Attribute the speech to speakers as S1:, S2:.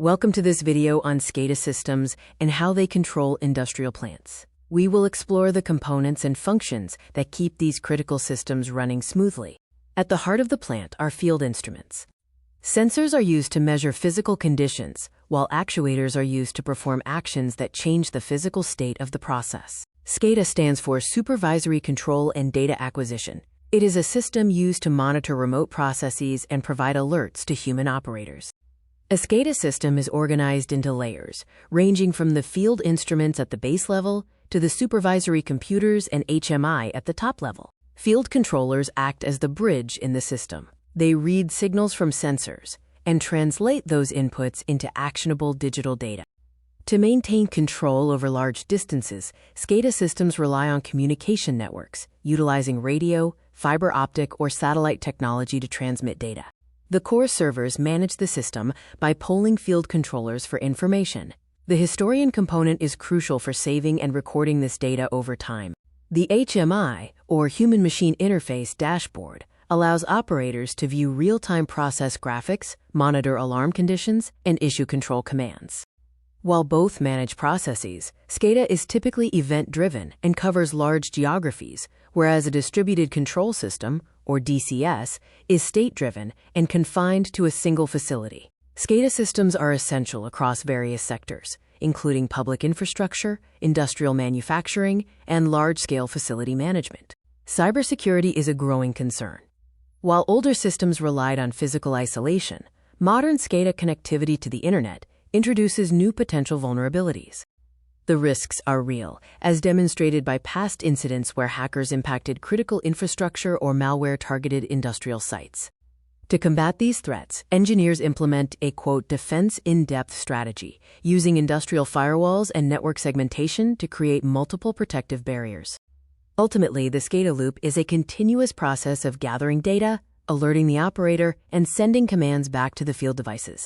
S1: Welcome to this video on SCADA systems and how they control industrial plants. We will explore the components and functions that keep these critical systems running smoothly. At the heart of the plant are field instruments. Sensors are used to measure physical conditions, while actuators are used to perform actions that change the physical state of the process. SCADA stands for Supervisory Control and Data Acquisition. It is a system used to monitor remote processes and provide alerts to human operators. A SCADA system is organized into layers, ranging from the field instruments at the base level to the supervisory computers and HMI at the top level. Field controllers act as the bridge in the system. They read signals from sensors and translate those inputs into actionable digital data. To maintain control over large distances, SCADA systems rely on communication networks, utilizing radio, fiber optic, or satellite technology to transmit data. The core servers manage the system by polling field controllers for information. The historian component is crucial for saving and recording this data over time. The HMI, or Human-Machine Interface dashboard, allows operators to view real-time process graphics, monitor alarm conditions, and issue control commands. While both manage processes, SCADA is typically event-driven and covers large geographies, whereas a distributed control system, or DCS, is state-driven and confined to a single facility. SCADA systems are essential across various sectors, including public infrastructure, industrial manufacturing, and large-scale facility management. Cybersecurity is a growing concern. While older systems relied on physical isolation, modern SCADA connectivity to the Internet introduces new potential vulnerabilities. The risks are real, as demonstrated by past incidents where hackers impacted critical infrastructure or malware targeted industrial sites. To combat these threats, engineers implement a, quote, defense in-depth strategy, using industrial firewalls and network segmentation to create multiple protective barriers. Ultimately, the SCADA loop is a continuous process of gathering data, alerting the operator, and sending commands back to the field devices.